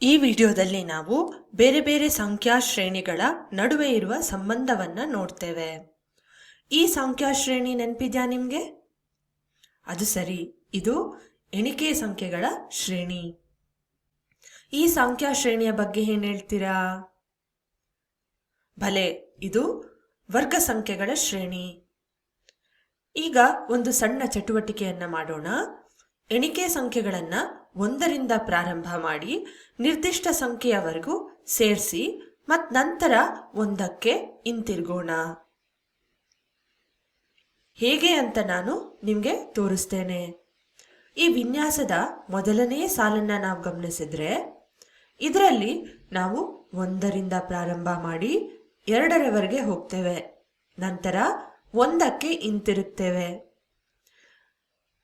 ಈ ವಿಡಿಯೋದಲ್ಲಿ ನಾವು ಬೇರೆ ಬೇರೆ ಸಂಖ್ಯಾ ಶ್ರೇಣಿಗಳ ನಡುವೆ ಇರುವ ಸಂಬಂಧವನ್ನು ನೋಡ್ತೇವೆ. ಈ ಸಂಖ್ಯಾ ಶ್ರೇಣಿ ನೆನಪಿದ್ಯಾ ನಿಮಗೆ? ಅದು ಸರಿ, ಇದು ಎಣಿಕೆ ಸಂಖ್ಯೆಗಳ ಶ್ರೇಣಿ. ಈ ಸಂಖ್ಯಾ ಶ್ರೇಣಿಯ ಬಗ್ಗೆ ಏನು ಹೇಳ್ತೀರಾ? ಭಲೆ, ಇದು ವರ್ಗ ಸಂಖ್ಯೆಗಳ ಶ್ರೇಣಿ. ಈಗ ಒಂದು ಸಣ್ಣ ಚಟುವಟಿಕೆಯನ್ನ ಮಾಡೋಣ. ಎಣಿಕೆ ಸಂಖ್ಯೆಗಳನ್ನ 1ರಿಂದ ಪ್ರಾರಂಭ ಮಾಡಿ ನಿರ್ದಿಷ್ಟ ಸಂಖ್ಯೆಯವರೆಗೂ ಸೇರಿಸಿ ಮತ್ತು ನಂತರ 1ಕ್ಕೆ ಹಿಂತಿರುಗೋಣ. ಹೇಗೆ ಅಂತ ನಾನು ನಿಮಗೆ ತೋರಿಸ್ತೇನೆ. ಈ ವಿನ್ಯಾಸದ ಮೊದಲನೇ ಸಾಲನ್ನ ನಾವು ಗಮನಿಸಿದ್ರೆ ಇದರಲ್ಲಿ ನಾವು 1ರಿಂದ ಪ್ರಾರಂಭ ಮಾಡಿ 2ರವರೆಗೆ ಹೋಗ್ತೇವೆ, ನಂತರ 1ಕ್ಕೆ ಹಿಂತಿರುಗ್ತೇವೆ.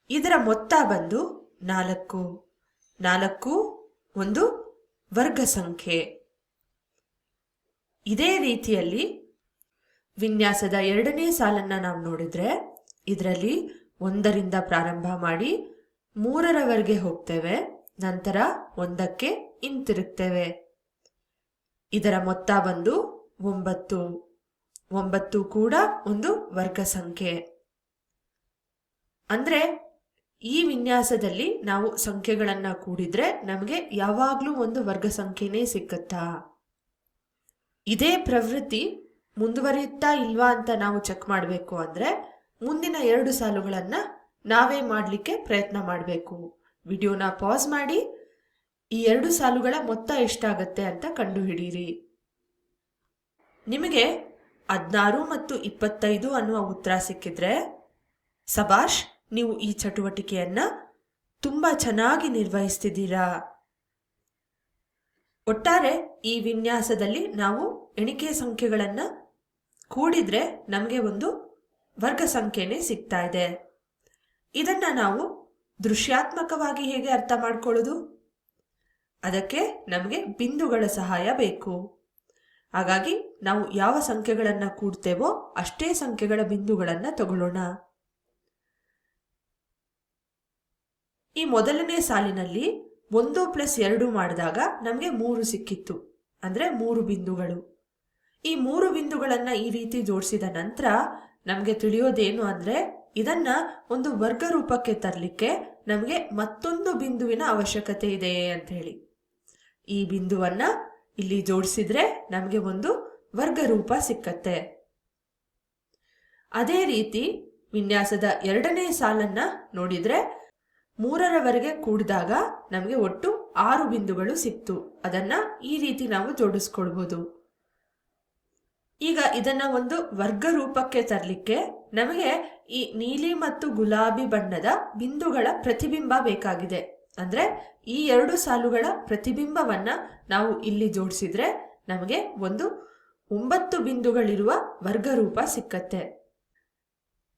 ಇದರ ಮೊತ್ತ ಬಂದು 4. 4 ಒಂದು ವರ್ಗ ಸಂಖ್ಯೆ. ಇದೇ ರೀತಿಯಲ್ಲಿ ವಿನ್ಯಾಸದ 2ನೇ ಸಾಲನ್ನ ನಾವು ನೋಡಿದ್ರೆ ಇದರಲ್ಲಿ 1ರಿಂದ ಪ್ರಾರಂಭ ಮಾಡಿ 3ರವರೆಗೆ ಹೋಗ್ತೇವೆ, ನಂತರ 1ಕ್ಕೆ ಹಿಂತಿರುಗ್ತೇವೆ. ಇದರ ಮೊತ್ತ ಬಂದು 9. 9 ಕೂಡ ಒಂದು ವರ್ಗ ಸಂಖ್ಯೆ. ಅಂದ್ರೆ ಈ ವಿನ್ಯಾಸದಲ್ಲಿ ನಾವು ಸಂಖ್ಯೆಗಳನ್ನ ಕೂಡಿದ್ರೆ ನಮಗೆ ಯಾವಾಗ್ಲೂ ಒಂದು ವರ್ಗ ಸಂಖ್ಯೆನೇ ಸಿಕ್ಕುತ್ತಾ? ಇದೇ ಪ್ರವೃತ್ತಿ ಮುಂದುವರಿಯುತ್ತಾ ಇಲ್ವಾ ಅಂತ ನಾವು ಚೆಕ್ ಮಾಡಬೇಕು ಅಂದ್ರೆ ಮುಂದಿನ 2 ಸಾಲುಗಳನ್ನ ನಾವೇ ಮಾಡಲಿಕ್ಕೆ ಪ್ರಯತ್ನ ಮಾಡಬೇಕು. ವಿಡಿಯೋನ ಪಾಸ್ ಮಾಡಿ ಈ 2 ಸಾಲುಗಳ ಮೊತ್ತ ಎಷ್ಟಾಗತ್ತೆ ಅಂತ ಕಂಡುಹಿಡಿಯಿರಿ. ನಿಮಗೆ 16 ಮತ್ತು 25 ಅನ್ನುವ ಉತ್ತರ ಸಿಕ್ಕಿದ್ರೆ ಸಬಾಷ್, ನೀವು ಈ ಚಟುವಟಿಕೆಯನ್ನ ತುಂಬಾ ಚೆನ್ನಾಗಿ ನಿರ್ವಹಿಸ್ತಿದ್ದೀರಾ. ಒಟ್ಟಾರೆ ಈ ವಿನ್ಯಾಸದಲ್ಲಿ ನಾವು ಎಣಿಕೆ ಸಂಖ್ಯೆಗಳನ್ನ ಕೂಡಿದ್ರೆ ನಮಗೆ ಒಂದು ವರ್ಗ ಸಂಖ್ಯೆನೇ ಸಿಗ್ತಾ ಇದೆ. ಇದನ್ನ ನಾವು ದೃಶ್ಯಾತ್ಮಕವಾಗಿ ಹೇಗೆ ಅರ್ಥ ಮಾಡ್ಕೊಳ್ಳೋದು? ಅದಕ್ಕೆ ನಮಗೆ ಬಿಂದುಗಳ ಸಹಾಯ ಬೇಕು. ಹಾಗಾಗಿ ನಾವು ಯಾವ ಸಂಖ್ಯೆಗಳನ್ನ ಕೂಡ್ತೇವೋ ಅಷ್ಟೇ ಸಂಖ್ಯೆಗಳ ಬಿಂದುಗಳನ್ನ ತಗೊಳ್ಳೋಣ. ಈ ಮೊದಲನೇ ಸಾಲಿನಲ್ಲಿ 1 + 2 ಮಾಡಿದಾಗ ನಮಗೆ 3 ಸಿಕ್ಕಿತ್ತು, ಅಂದ್ರೆ 3 ಬಿಂದುಗಳು. ಈ 3 ಬಿಂದುಗಳನ್ನ ಈ ರೀತಿ ಜೋಡಿಸಿದ ನಂತರ ನಮಗೆ ತಿಳಿಯೋದೇನು ಅಂದ್ರೆ ಇದನ್ನ ಒಂದು ವರ್ಗ ರೂಪಕ್ಕೆ ತರಲಿಕ್ಕೆ ನಮಗೆ ಮತ್ತೊಂದು ಬಿಂದುವಿನ ಅವಶ್ಯಕತೆ ಇದೆ ಅಂತ ಹೇಳಿ. ಈ ಬಿಂದುವನ್ನ ಇಲ್ಲಿ ಜೋಡಿಸಿದ್ರೆ ನಮಗೆ ಒಂದು ವರ್ಗ ರೂಪ ಸಿಕ್ಕತ್ತೆ. ಅದೇ ರೀತಿ ವಿನ್ಯಾಸದ 2ನೇ ಸಾಲನ್ನ ನೋಡಿದ್ರೆ 3ರವರೆಗೆ ಕೂಡಿದಾಗ ನಮಗೆ ಒಟ್ಟು 6 ಬಿಂದುಗಳು ಸಿಕ್ತು. ಅದನ್ನ ಈ ರೀತಿ ನಾವು ಜೋಡಿಸ್ಕೊಳ್ಬಹುದು. ಈಗ ಇದನ್ನ ಒಂದು ವರ್ಗ ರೂಪಕ್ಕೆ ತರಲಿಕ್ಕೆ ನಮಗೆ ಈ ನೀಲಿ ಮತ್ತು ಗುಲಾಬಿ ಬಣ್ಣದ ಬಿಂದುಗಳ ಪ್ರತಿಬಿಂಬ ಬೇಕಾಗಿದೆ. ಅಂದ್ರೆ ಈ 2 ಸಾಲುಗಳ ಪ್ರತಿಬಿಂಬವನ್ನ ನಾವು ಇಲ್ಲಿ ಜೋಡಿಸಿದ್ರೆ ನಮಗೆ ಒಂದು 9 ಬಿಂದುಗಳಿರುವ ವರ್ಗ ರೂಪ ಸಿಕ್ಕತ್ತೆ.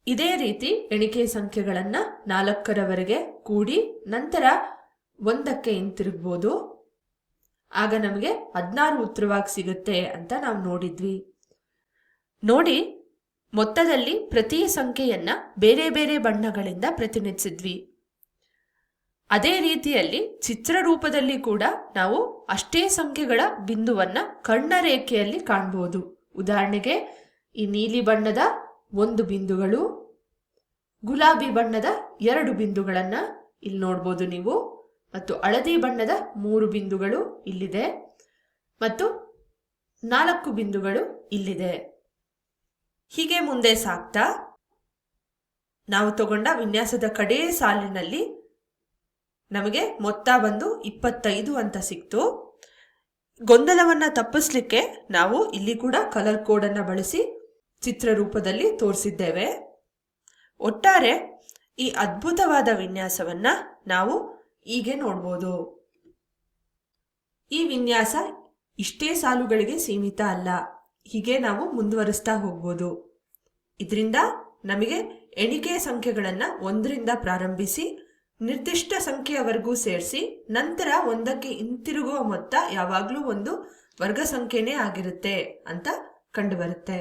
ಇದೇ ರೀತಿ ಎಣಿಕೆ ಸಂಖ್ಯೆಗಳನ್ನ 4ರವರೆಗೆ ಕೂಡಿ ನಂತರ 1ಕ್ಕೆ ಹಿಂತಿರುಗಬಹುದು. ಆಗ ನಮಗೆ 16 ಉತ್ತರವಾಗಿ ಸಿಗುತ್ತೆ ಅಂತ ನಾವು ನೋಡಿದ್ವಿ. ನೋಡಿ, ಮೊತ್ತದಲ್ಲಿ ಪ್ರತಿ ಸಂಖ್ಯೆಯನ್ನ ಬೇರೆ ಬೇರೆ ಬಣ್ಣಗಳಿಂದ ಪ್ರತಿನಿಧಿಸಿದ್ವಿ. ಅದೇ ರೀತಿಯಲ್ಲಿ ಚಿತ್ರರೂಪದಲ್ಲಿ ಕೂಡ ನಾವು ಅಷ್ಟೇ ಸಂಖ್ಯೆಗಳ ಬಿಂದುವನ್ನ ಕರ್ಣರೇಖೆಯಲ್ಲಿ ಕಾಣಬಹುದು. ಉದಾಹರಣೆಗೆ ಈ ನೀಲಿ ಬಣ್ಣದ 1 ಬಿಂದುಗಳು, ಗುಲಾಬಿ ಬಣ್ಣದ 2 ಬಿಂದುಗಳನ್ನ ಇಲ್ಲಿ ನೋಡ್ಬೋದು ನೀವು, ಮತ್ತು ಹಳದಿ ಬಣ್ಣದ 3 ಬಿಂದುಗಳು ಇಲ್ಲಿದೆ ಮತ್ತು 4 ಬಿಂದುಗಳು ಇಲ್ಲಿದೆ. ಹೀಗೆ ಮುಂದೆ ಸಾಗ್ತಾ ನಾವು ತಗೊಂಡ ವಿನ್ಯಾಸದ ಕಡೇ ಸಾಲಿನಲ್ಲಿ ನಮಗೆ ಮೊತ್ತ ಬಂದು 25 ಅಂತ ಸಿಕ್ತು. ಗೊಂದಲವನ್ನ ತಪ್ಪಿಸ್ಲಿಕ್ಕೆ ನಾವು ಇಲ್ಲಿ ಕೂಡ ಕಲರ್ ಕೋಡ್ ಅನ್ನ ಬಳಸಿ ಚಿತ್ರರೂಪದಲ್ಲಿ ತೋರಿಸಿದ್ದೇವೆ. ಒಟ್ಟಾರೆ ಈ ಅದ್ಭುತವಾದ ವಿನ್ಯಾಸವನ್ನ ನಾವು ಹೀಗೆ ನೋಡ್ಬೋದು. ಈ ವಿನ್ಯಾಸ ಇಷ್ಟೇ ಸಾಲುಗಳಿಗೆ ಸೀಮಿತ ಅಲ್ಲ, ಹೀಗೆ ನಾವು ಮುಂದುವರಿಸ್ತಾ ಹೋಗ್ಬೋದು. ಇದರಿಂದ ನಮಗೆ ಎಣಿಕೆ ಸಂಖ್ಯೆಗಳನ್ನ 1ರಿಂದ ಪ್ರಾರಂಭಿಸಿ ನಿರ್ದಿಷ್ಟ ಸಂಖ್ಯೆಯವರೆಗೂ ಸೇರಿಸಿ ನಂತರ 1ಕ್ಕೆ ಹಿಂತಿರುಗುವ ಮೊತ್ತ ಯಾವಾಗಲೂ ಒಂದು ವರ್ಗ ಸಂಖ್ಯೆನೇ ಆಗಿರುತ್ತೆ ಅಂತ ಕಂಡುಬರುತ್ತೆ.